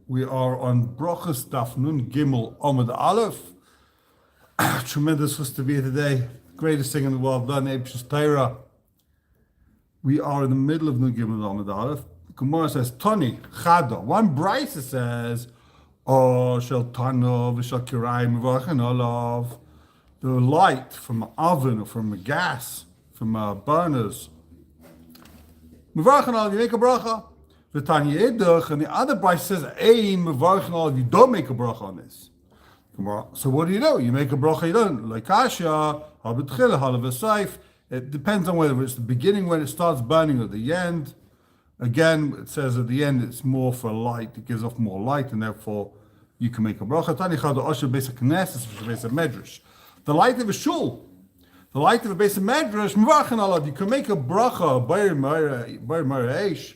We are on Brachas Daf Nun Gimel Amud Aleph. Tremendous for us to be here today. Greatest thing in the world done, Shas Torah. We are in the middle of Nun Gimel Amud Aleph. Gemorah says, Tani, Chada. One Brisa says, Oh, Shel Tano, V'Shel Kirai, Mevarchen Olav. The light from an oven or from a gas, from burners. Mevarchen Olav, you make a bracha. The Tanya Edach, and the other Brisa says, Ein Mevarchen Olav, you don't make a bracha on this. So what do? You make a bracha, you don't. Like Kasha, Habitchil, Halavasayf. It depends on whether it's the beginning when it starts burning or the end. Again, it says at the end it's more for light, it gives off more light, and therefore you can make a bracha. Tani Chada Osher Beis HaKnesses, Beis HaMedrash. The light of a shul, the light of a Beis HaMedrash, Mevarchen Olav, you can make a bracha, Bayir Eish,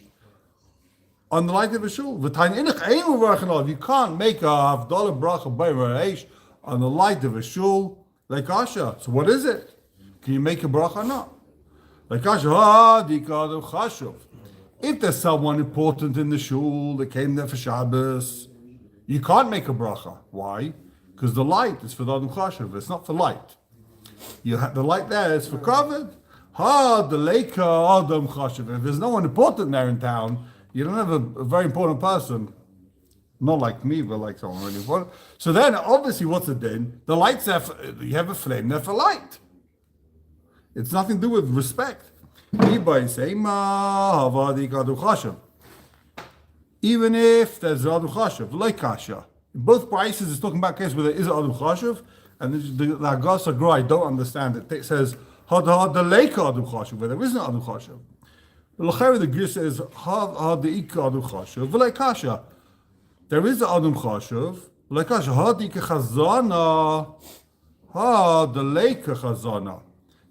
on the light of a shul. You can't make a Havdalah bracha Bayir Eish on the light of a shul, like Asha. So what is it? Can you make a bracha or not? Like Asha, if there's someone important in the shul that came there for Shabbos, you can't make a bracha. Why? Because the light is for the Adam Chashav. It's not for light. You have the light there is for covered. The lake Adam Chashav. If there's no one important there in town, you don't have a very important person. Not like me, but like someone really important. So then, obviously, what's the din? The light's there you have a flame there for light. It's nothing to do with respect. Even if there's Adam Chashav, like Kasha. In both prices, it's talking about case where there is Adam Chashav, and the Agas Agro, I don't understand it. It says, the lake Adam Chashav, where there isn't Adam Chashav. The Gir says, Adam Chashav, like Kasha. There is Adam Chashav, like Kasha, Chazana, the lake Chazana.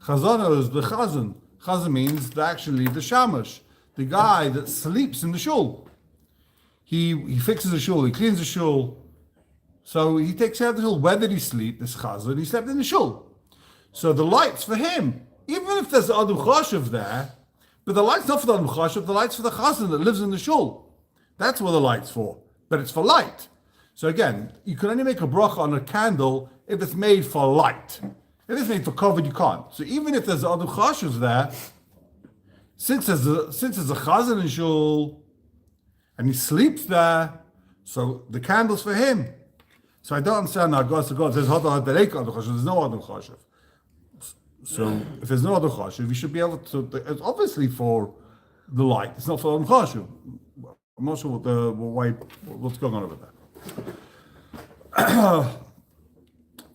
Chazana is the Chazan. Chazan means actually the Shamash, the guy that sleeps in the shul. He fixes the shul, he cleans the shul. So he takes care of the shul. Where did he sleep? This Chazan, he slept in the shul. So the light's for him. Even if there's Adam Chashav there, but the light's not for the Adam Chashav, the light's for the Chazan that lives in the shul. That's what the light's for. But it's for light. So again, you can only make a bracha on a candle if it's made for light. If it's made for covered, you can't. So even if there's Adam Chashav there, since there's a Chazan in shul, and he sleeps there, so the candle's for him. So I don't understand how God says, there's no Adam Chashav. So if there's no Adam Chashav, you should be able to, it's obviously for the light, it's not for Adam Chashav. I'm not sure what's going on over there.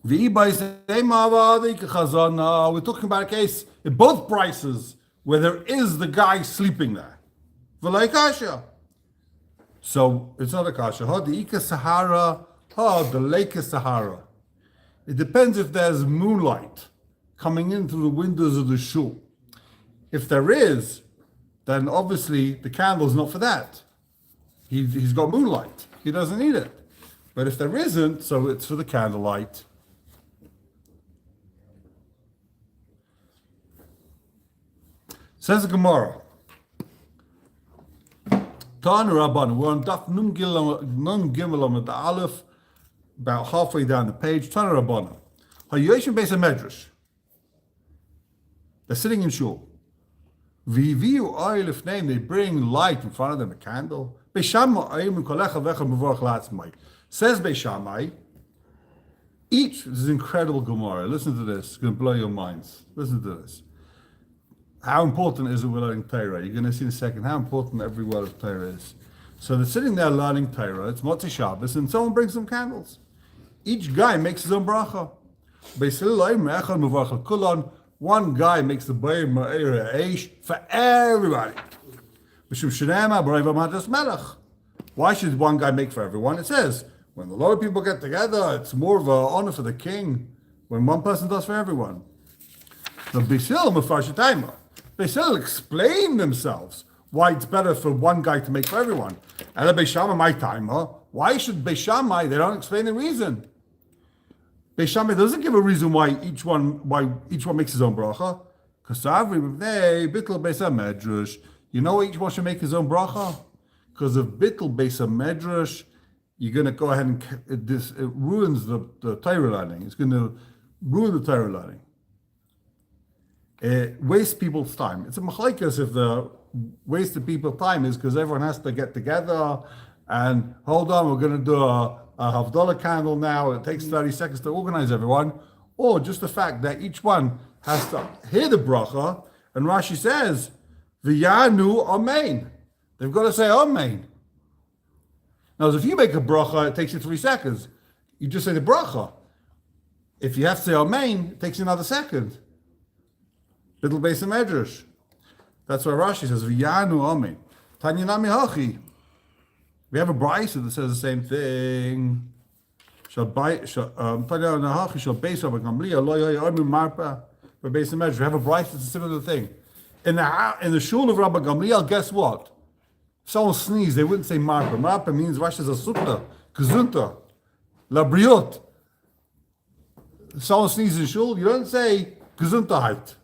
We're talking about a case in both prices where there is the guy sleeping there. So it's not a kasha. The Ika Sahara, the lake is Sahara. It depends if there's moonlight coming in through the windows of the shul. If there is, then obviously the candle's not for that. He's got moonlight. He doesn't need it. But if there isn't, so it's for the candlelight. Says the Gemorah. Tana Rabban, we're on Daf Nun Gimel Amud Aleph, about halfway down the page. Tana Rabban. Hayoshim Beis HaMedrash. They're sitting in shul. V'yiviu oil ifneim, they bring light in front of them, a candle. Beis Shammai oyim kolecha vecha mevorach la'atzmai. Says Beis Shammai, this is incredible Gemara. Listen to this. It's going to blow your minds. Listen to this. How important is it we're learning Torah? You're going to see in a second how important every word of Torah is. So they're sitting there learning Torah. It's Motzei Shabbos, and someone brings some candles. Each guy makes his own bracha. One guy makes the Bayir Eish for everybody. Why should one guy make for everyone? It says, when a lot of people get together, it's more of an honor for the king when one person does for everyone. The Beis Hillel explain themselves why it's better for one guy to make for everyone. And Beis Shammai, my timer. Why should Beis Shammai? They don't explain the reason. Beis Shammai doesn't give a reason why each one makes his own bracha. You know why each one should make his own bracha? Because of bittul beis medrash, you're going to go ahead and it ruins the Torah learning. It's going to ruin the Torah learning. It wastes people's time. It's a machlekes if the waste of people's time is because everyone has to get together and hold on, we're going to do a Havdalah candle now. It takes 30 seconds to organize everyone. Or just the fact that each one has to hear the bracha, and Rashi says, V'yanu amen. They've got to say amen. Now, if you make a bracha, it takes you 3 seconds. You just say the bracha. If you have to say amen, it takes you another second. Little base of medrash. That's why Rashi says, V'yanu amen. Tanya nami hachi. We have a brisa that says the same thing. We have a brisa that's a similar thing. In the shul of Rabbi Gamliel, guess what? If someone sneezed, they wouldn't say marpa. Marpa means Rashi says asukta, kazunta, labriot. If someone sneezes in shul, you don't say gesundheit.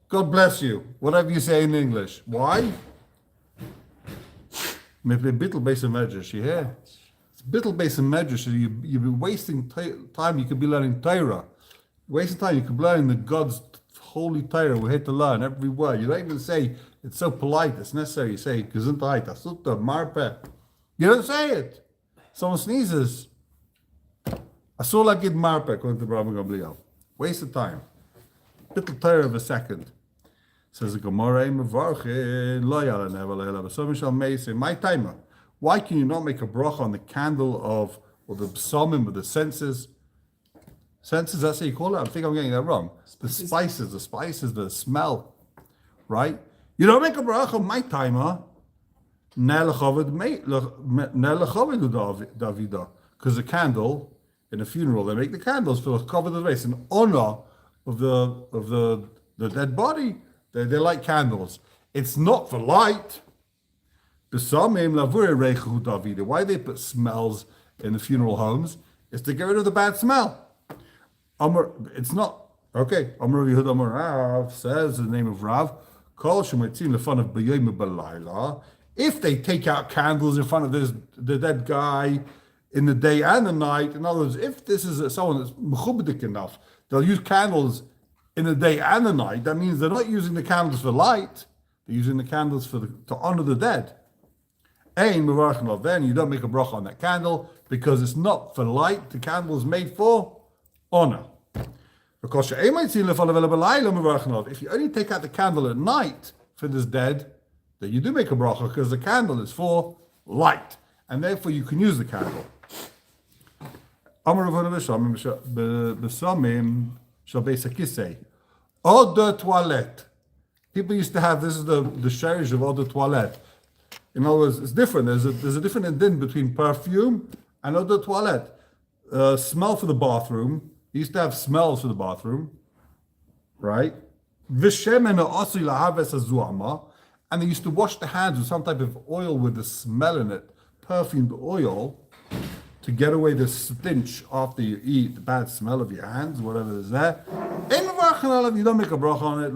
God bless you. Whatever you say in English. Why? Maybe a bittel base of medrash, you hear? It's a bittel base of medrash. You'd be wasting time. You could be learning Torah. Wasting time. You could be learning the God's holy Torah. We hate to learn every word. You don't even say it's so polite. It's necessary. You say gesundheit, asutta, marpe. You don't say it. Someone sneezes. Asur lagid marpe, according to Rabbi Gamliel. Waste of time. Bittel Torah of a second. Says the gemorah, my timer. Why can you not make a bracha on the candle of, or the psalmim, with the senses? Senses, that's how you call it? I think I'm getting that wrong. The spices, the smell, right? You don't make a bracha on my timer, because the candle, in a funeral, they make the candles for the cover of the race in honor of the dead body. They light candles. It's not for light. Why they put smells in the funeral homes is to get rid of the bad smell. It's not. Okay. Amar Yehuda Amar Rav says the name of Rav. If they take out candles in front of the dead guy in the day and the night, in other words, if this is someone that's mechubadik enough, they'll use candles in the day and the night. That means they're not using the candles for light; they're using the candles to honor the dead. Then you don't make a bracha on that candle because it's not for light. The candle is made for honor. Because if you only take out the candle at night for this dead, then you do make a bracha because the candle is for light, and therefore you can use the candle. Eau de toilette. People used to have, this is the sherish of eau de toilette. In other words, it's different. There's a different din between perfume and eau de toilette. Smell for the bathroom. They used to have smells for the bathroom, right? And they used to wash the hands with some type of oil with the smell in it, perfumed oil, to get away the stench after you eat, the bad smell of your hands, whatever is there. You don't make a bracha on it.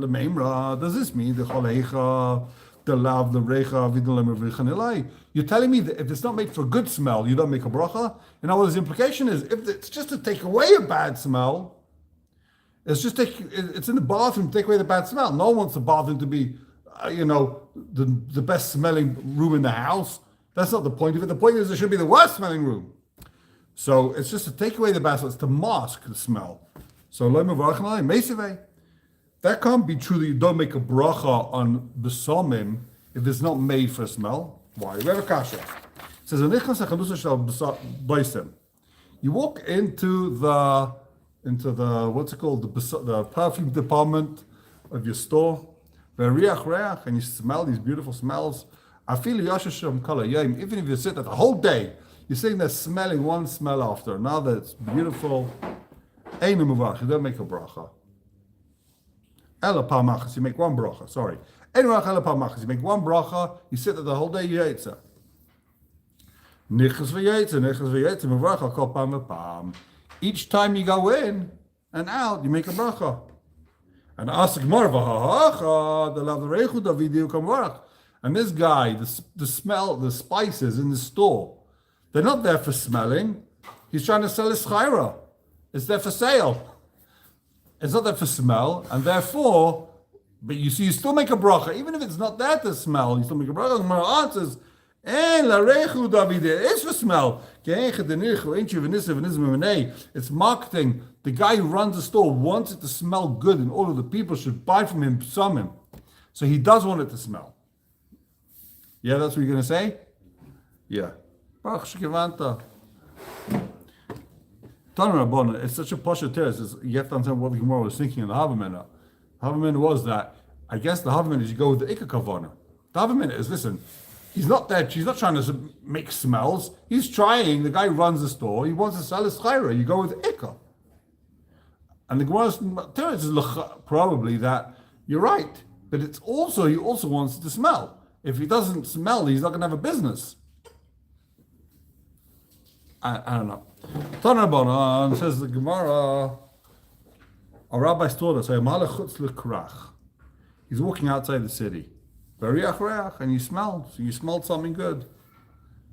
Does this mean the cholecha, the lav, the recha, you're telling me that if it's not made for good smell, you don't make a bracha? You know what his implication is? If it's just to take away a bad smell, it's in the bathroom to take away the bad smell. No one wants the bathroom to be, the best smelling room in the house. That's not the point of it. The point is it should be the worst smelling room. So it's just to take away the bad smell. It's to mask the smell. So that can't be true that you don't make a bracha on besomim if it's not made for a smell. Why? We have a kasha. It says, you walk into the what's it called, the perfume department of your store, and you smell these beautiful smells. Even if you sit there the whole day, you're sitting there smelling one smell after another. It's beautiful. You don't make a bracha. You make one bracha. Sorry. You make one bracha. You sit there the whole day. You eat it. Each time you go in and out, you make a bracha. And ask and this guy, the smell, the spices in the store They're not there for smelling. He's trying to sell his chayra. It's there for sale. It's not there for smell, and therefore, but you see, you still make a bracha, even if it's not there to smell. You still make a bracha. The Gemara answers, it's for smell. It's marketing. The guy who runs the store wants it to smell good, and all of the people should buy from him, some. So he does want it to smell. Yeah, that's what you're going to say? Yeah. It's such a posher terrace. You have to understand what the Gemara was thinking in the Havamina. Havamina was that, I guess the Havamina is you go with the Ikka Kavana. The Havamina is, listen, he's not trying to make smells. He's trying, the guy who runs the store, he wants to sell his chayra. You go with Ikka. And the Gemara's terrace is probably that you're right, but it's also, he also wants it to smell. If he doesn't smell, he's not going to have a business. I don't know. Tanarbanan says the Gemara, our rabbis taught us, he's walking outside the city. And you smell, so you smelled something good.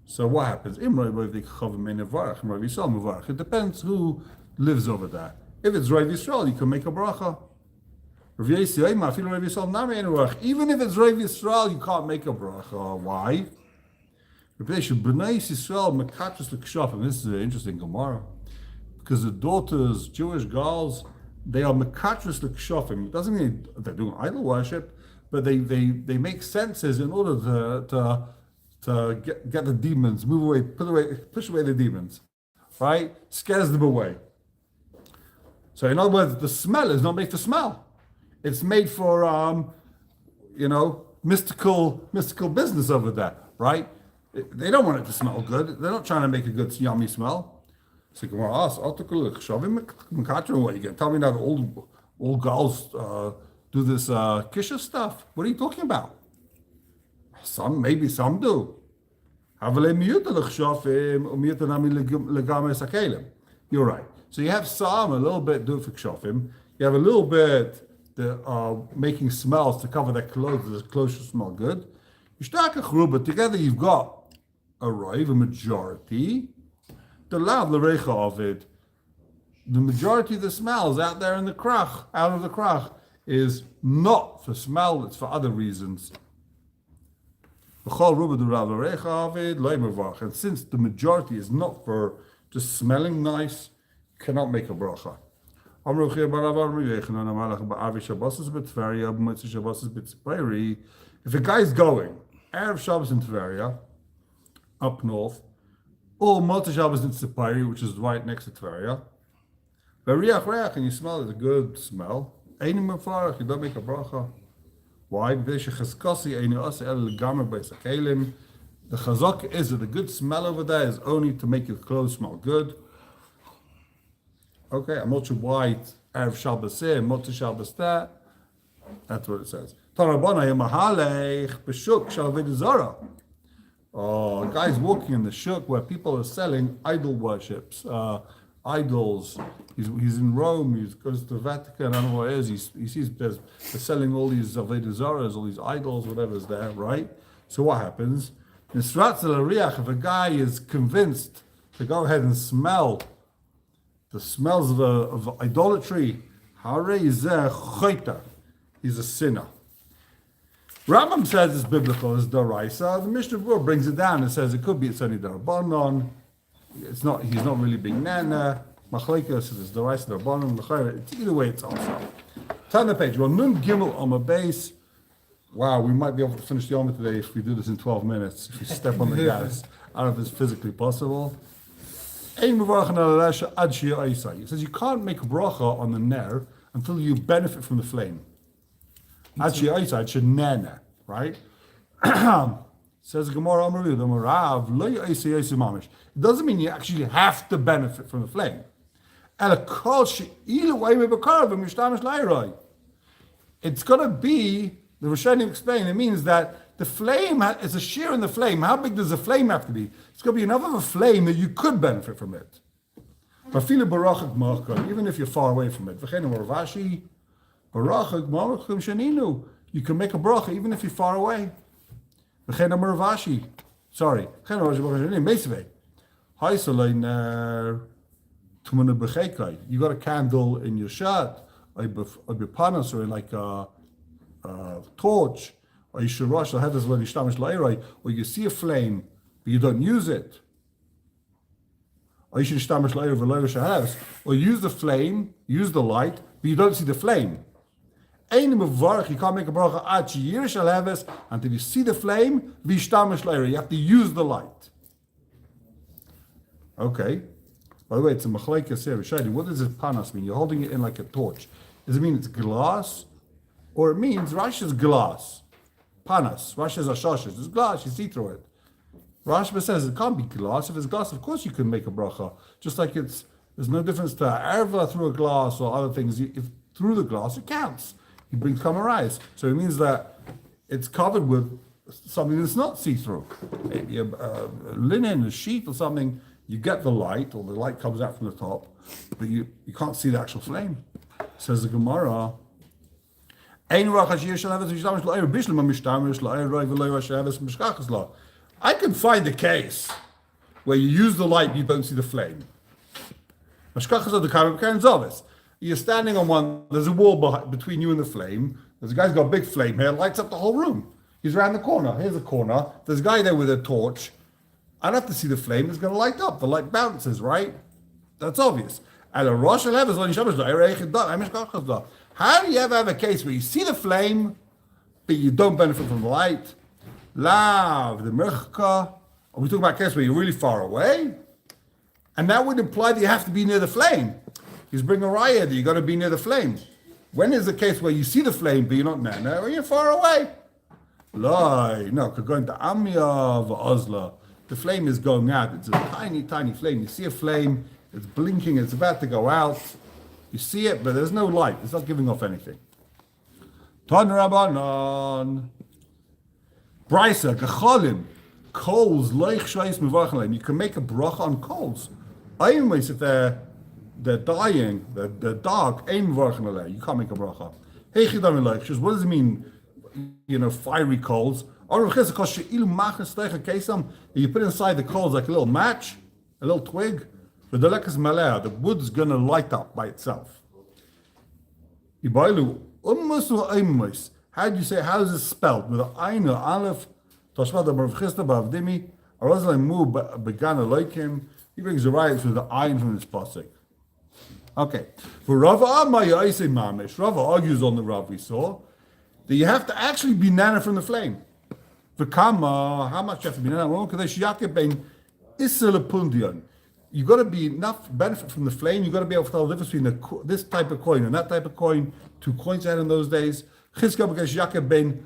So what happens? It depends who lives over there. If it's Rav Yisrael, you can make a bracha. Even if it's Rav Yisrael, you can't make a bracha. Why? This is an interesting gemara, because the daughters, Jewish girls, they are mekatris l'kshofim. It doesn't mean they're doing idol worship, but they make senses in order to get the demons, move away, push away the demons, right? Scares them away. So in other words, the smell is not made to smell. It's made for mystical business over there, right? They don't want it to smell good. They're not trying to make a good, yummy smell. So Gemara asks, tell me now that all girls do this kisha stuff. What are you talking about? Maybe some do. You're right. So you have some, a little bit do for kshofim. You have a little bit making smells to cover their clothes, the clothes should smell good. But together you've got a majority, the lav l'recha of it, the majority of the smells out there in the krach, out of the krach, is not for smell, it's for other reasons. And since the majority is not for just smelling nice, you cannot make a bracha. If a guy's going Erev Shabbos in Tveria, up north, or Motah Shabbos in Tzipari, which is right next to Tveria, and you smell it, a good smell. You don't make a bracha. Why? The chazak is that the good smell over there is only to make your clothes smell good. Okay, I'm not sure why it's Erev Shabbos here, Motah Shabbos there. That's what it says. A guy's walking in the shuk where people are selling idol worships, idols. He's in Rome, he goes to the Vatican, I don't know what it is. He sees they're selling all these Avodah Zaras, all these idols, whatever's there, right? So what happens? If a guy is convinced to go ahead and smell the smells of idolatry, he's a sinner. Rambam says it's biblical, it's daraisa. The Mishnah Berurah brings it down and says it could be it's only darabanan. He's not really being nana. Machlekes says it's daraisa darabanan. Either way, it's also. Turn the page. Well, nun gimel on a base. Wow, we might be able to finish the Yom today if we do this in 12 minutes. If we step on the gas, I don't know if it's physically possible. It says you can't make bracha on the ner until you benefit from the flame. Right? Says gemorah it doesn't mean you actually have to benefit from the flame. It's going to be, the Rishonim explain, it means that the flame is a shear in the flame. How big does the flame have to be? It's going to be enough of a flame that you could benefit from it. Even if you're far away from it. You can make a bracha even if you're far away. Sorry. You got a candle in your shirt, or your panas, or like a torch, or you should rush, or you see a flame, but you don't use it. Or you should or use the flame, use the light, but you don't see the flame. You can't make a bracha until you see the flame, you have to use the light. Okay. By the way, it's a machlekes here. What does this panas mean? You're holding it in like a torch. Does it mean it's glass? Or it means Rashi's glass. Panas. Rashi's ashashes. It's glass, you see through it. Rashi says it can't be glass. If it's glass, of course you can make a bracha. Just like there's no difference to erva through a glass or other things. If through the glass, it counts. He brings kamarais. So it means that it's covered with something that's not see-through. Linen, a sheet or something, you get the light, or the light comes out from the top, but you can't see the actual flame. Says the gemorah, I can find a case where you use the light, you don't see the flame. You're standing on one, there's a wall between you and the flame. There's a guy's got a big flame here, lights up the whole room. He's around the corner. Here's a corner. There's a guy there with a torch. I don't have to see the flame. It's going to light up. The light bounces, right? That's obvious. And a Rosh Hashanah, how do you ever have a case where you see the flame, but you don't benefit from the light? Lav, the merchka. Are we talking about a case where you're really far away? And that would imply that you have to be near the flame. He's bringing a raya that you got to be near the flame. When is the case where you see the flame, but you're not near? Or you're far away? No, going to Amya Ozla. The flame is going out. It's a tiny, tiny flame. You see a flame, it's blinking, it's about to go out. You see it, but there's no light. It's not giving off anything. Tan Rabbanon. Brisa, Gecholim, coals, Leich Shais Mevachaleim. You can make a bracha on coals. Anyways, if they're dying, they're dark, you can't make a bracha. What does it mean? Fiery coals. You put inside the coals like a little match, a little twig. The wood's going to light up by itself. How do you say, how is it spelled? With an ayin, aleph, tashvad, b'ravchista, b'avdimi, arazalei mu, began aloikim. He brings the riots with the ayin from this pasuk. Okay. For Rava argues on the Rav we saw that you have to actually be nana from the flame. For Kama, how much you have to be nana? You've got to be enough benefit from the flame. You've got to be able to tell the difference between this type of coin and that type of coin. 2 coins had in those days. Like a shekel in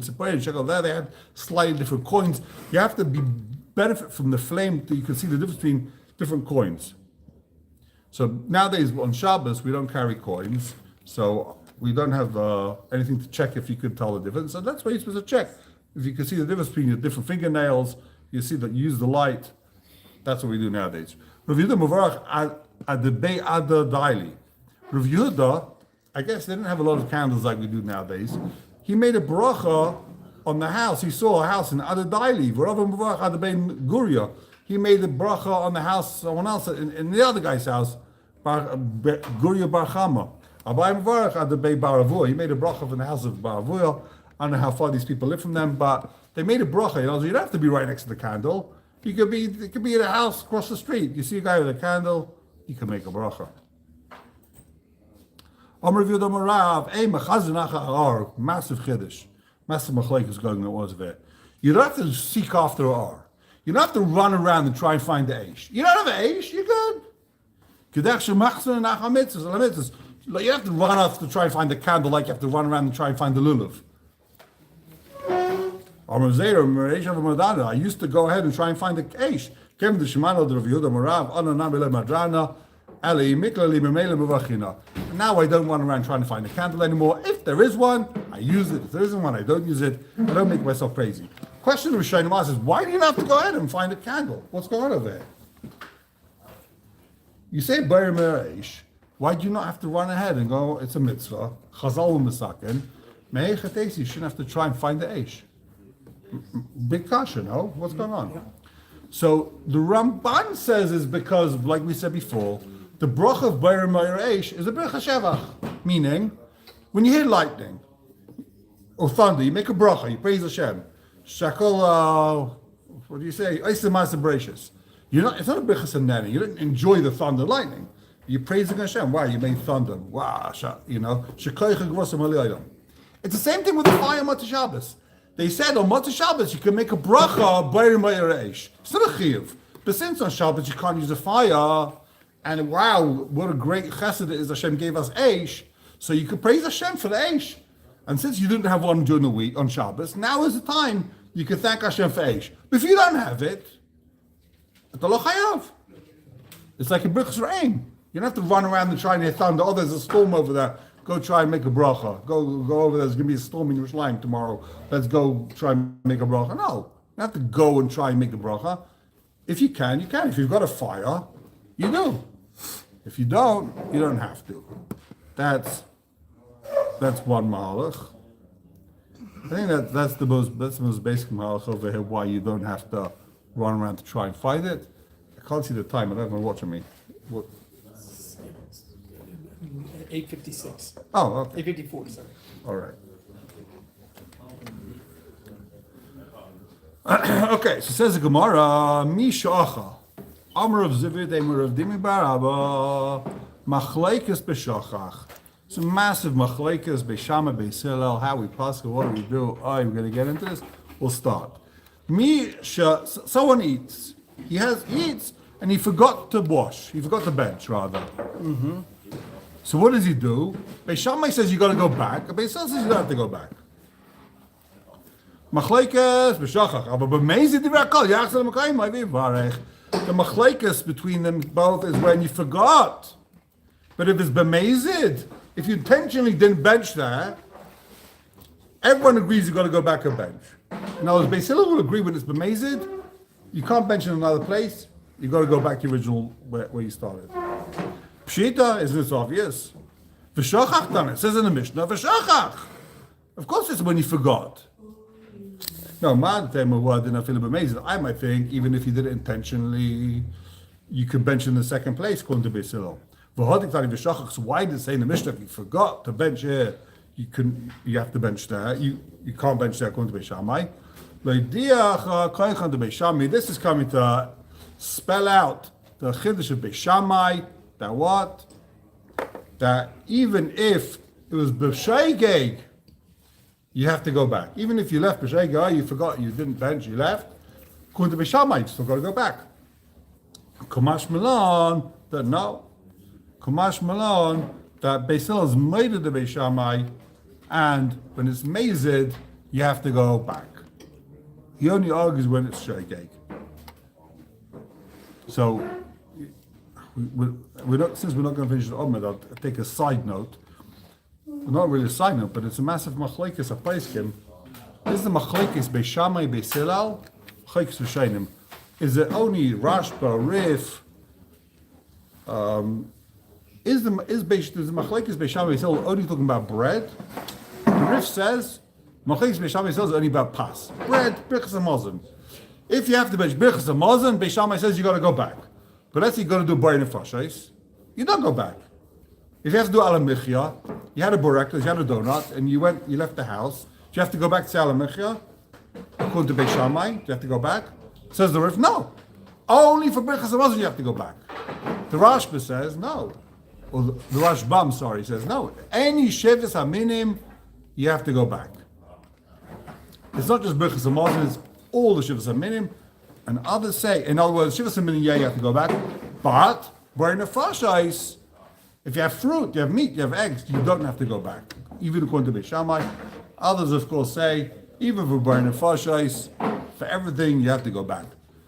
Tzipori and shekel there, they had slightly different coins. You have to be benefit from the flame so you can see the difference between different coins. So nowadays on Shabbos we don't carry coins, so we don't have anything to check if you could tell the difference. So that's why you're supposed to check. If you can see the difference between your different fingernails, you see that you use the light. That's what we do nowadays. Rav Yehuda Mavarach at the Bei Ada Daili. Rav Yehuda, I guess they didn't have a lot of candles like we do nowadays. He made a bracha on the house. He saw a house in Ada Daili. Rav Mavarach at the Bei Guria. He made a bracha on the house, someone else, in the other guy's house, Guria Bar Chama. Abai Mavarach at the Bei Baravua. He made a bracha from the house of Baravua. I don't know how far these people live from them, but they made a bracha. So you don't have to be right next to the candle. It could be in a house across the street. You see a guy with a candle, you can make a bracha. Massive chiddush, massive machlekes is going on there. You don't have to seek after a R. You don't have to run around and try and find the Aish. You don't have an Aish, you're good. You have to run off to try and find the candle like you have to run around and try and find the lulav. I used to go ahead and try and find the Aish. And now I don't run around trying to find a candle anymore. If there is one, I use it. If there isn't one, I don't use it. I don't make myself crazy. Question of Rishonim is, why do you not have to go ahead and find a candle? What's going on over there? You say Bayer Mereish. Why do you not have to run ahead and go, it's a mitzvah, Chazal Misakin, you shouldn't have to try and find the Aish. Big kasha, no? What's going on? So the Ramban says is because, like we said before, the bracha of Beir Meir Eish is a bracha shevach, meaning when you hear lightning or thunder, you make a bracha, you praise Hashem. Shakol, what do you say? It's not a bracha sanani. You didn't enjoy the thunder, lightning. You're praising Hashem. Wow, you made thunder. Wow, you know. It's the same thing with the fire Motzei Shabbos. They said on Motzei Shabbos you can make a bracha Beir Meir Eish. It's not a chiyuv. But since on Shabbos you can't use a fire, and wow, what a great chesed it is Hashem gave us Eish, so you could praise Hashem for the Eish. And since you didn't have one during the week on Shabbos, now is the time you can thank Hashem for Eish. But if you don't have it, it's lo chayav. It's like a brichas rain. You don't have to run around and try and hit thunder. Oh, there's a storm over there. Go try and make a bracha. Go over there. There's going to be a storm in Yerushalayim tomorrow. Let's go try and make a bracha. No, you don't have to go and try and make a bracha. If you can, you can. If you've got a fire, you do. If you don't, you don't have to. That's one mahalach. I think that's the most basic mahalach over here. Why you don't have to run around to try and find it. I can't see the time. I don't know watching me. What? 8:56. Oh, okay. 8:54. Sorry. All right. Okay, so says the gemorah, Mi shacha, Amar of Zivid, Amar of Dimi Baraba, Machlekes b'shachach. It's a massive machlekes b'shama b'Hillel. How we pass? What do we do? Oh, we're going to get into this. We'll start. Someone eats. He eats and he forgot to wash. He forgot to bench rather. Mm-hmm. So what does he do? Beis Shammai says you got to go back. Beis Hillel says you don't have to go back. Machlekes b'shachach. Aber b'meiz divrei hakol yachzor l'makayim ma'aviv varech. The machlekes between them both is when you forgot. But if it's b'meizid, if you intentionally didn't bench there, everyone agrees you got to go back and bench. Now, as Beis Hillel will agree when it's b'meizid, you can't bench in another place. You got to go back to the original where you started. Pshita, isn't this obvious? V'shachach done it. Says in the Mishnah, v'shachach. Of course, it's when you forgot. No, man, I might think even if you did it intentionally, you could bench in the second place according to Beis Hillel. So why did it say in the Mishnah if you forgot to bench here, you have to bench there. You can't bench there according to Beis Shammai. This is coming to spell out the chiddush of Beis Shammai. That what? That even if it was b'sheigeg, you have to go back. Even if you left b'sheigeg, you forgot, you didn't bench, you left. According to Beis Shammai, you still got to go back. Kumash Malon, that no. Kumash Malon, that Beis Hillel is made of the Beis Shammai, and when it's mazid, you have to go back. He only argues when it's sheigeg. So, since we're not going to finish the Omid, I'll take a side note. Not really a side note, but it's a massive machlekes of Paiskim. This is the machlekes Beis Shammai, Beis Hillel, machlekes Rishonim. Is it only Rashba, Rif? Is the machlekes Beis Shammai, Beis Hillel only talking about bread? The Rif says machlekes Beis Shammai, Beis Hillel is only about pas, bread, birchas hamazon. If you have to bench birchas hamazon, Beis Shammai says you got to go back. But let's say you got to do bar nefashos, you don't go back. If you have to do ala michya, you had a burektos, you had a donut, and you left the house. Do you have to go back to ala michya? According to Beis Shammai, do you have to go back? Says the Rif, no. Only for birchas hamazon you have to go back. The Rashba says no. Or the Rashbam, says no. Any yeshivs haminim, you have to go back. It's not just birchas hamazon; it's all the yeshivs haminim. And others say, in other words, yeshivs haminim, yeah, you have to go back. But bar nefashos, if you have fruit, you have meat, you have eggs, you don't have to go back. Even according to Beis Shammai. Others, of course, say, even for bar nefashos, for everything, you have to go back.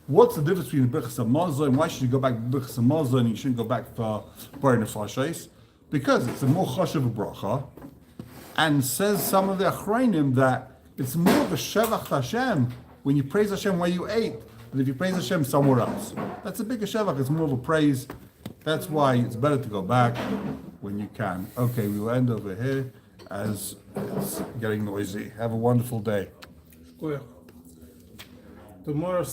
What's the difference between birchas hamazon and why should you go back to birchas hamazon and you shouldn't go back for bar nefashos? Because it's a more chashuv bracha, and says some of the Achronim that it's more of a shevach Hashem when you praise Hashem where you ate than if you praise Hashem somewhere else. That's a bigger shevach. It's more of a praise. That's why it's better to go back when you can. Okay, we will end over here as it's getting noisy. Have a wonderful day. Tomorrow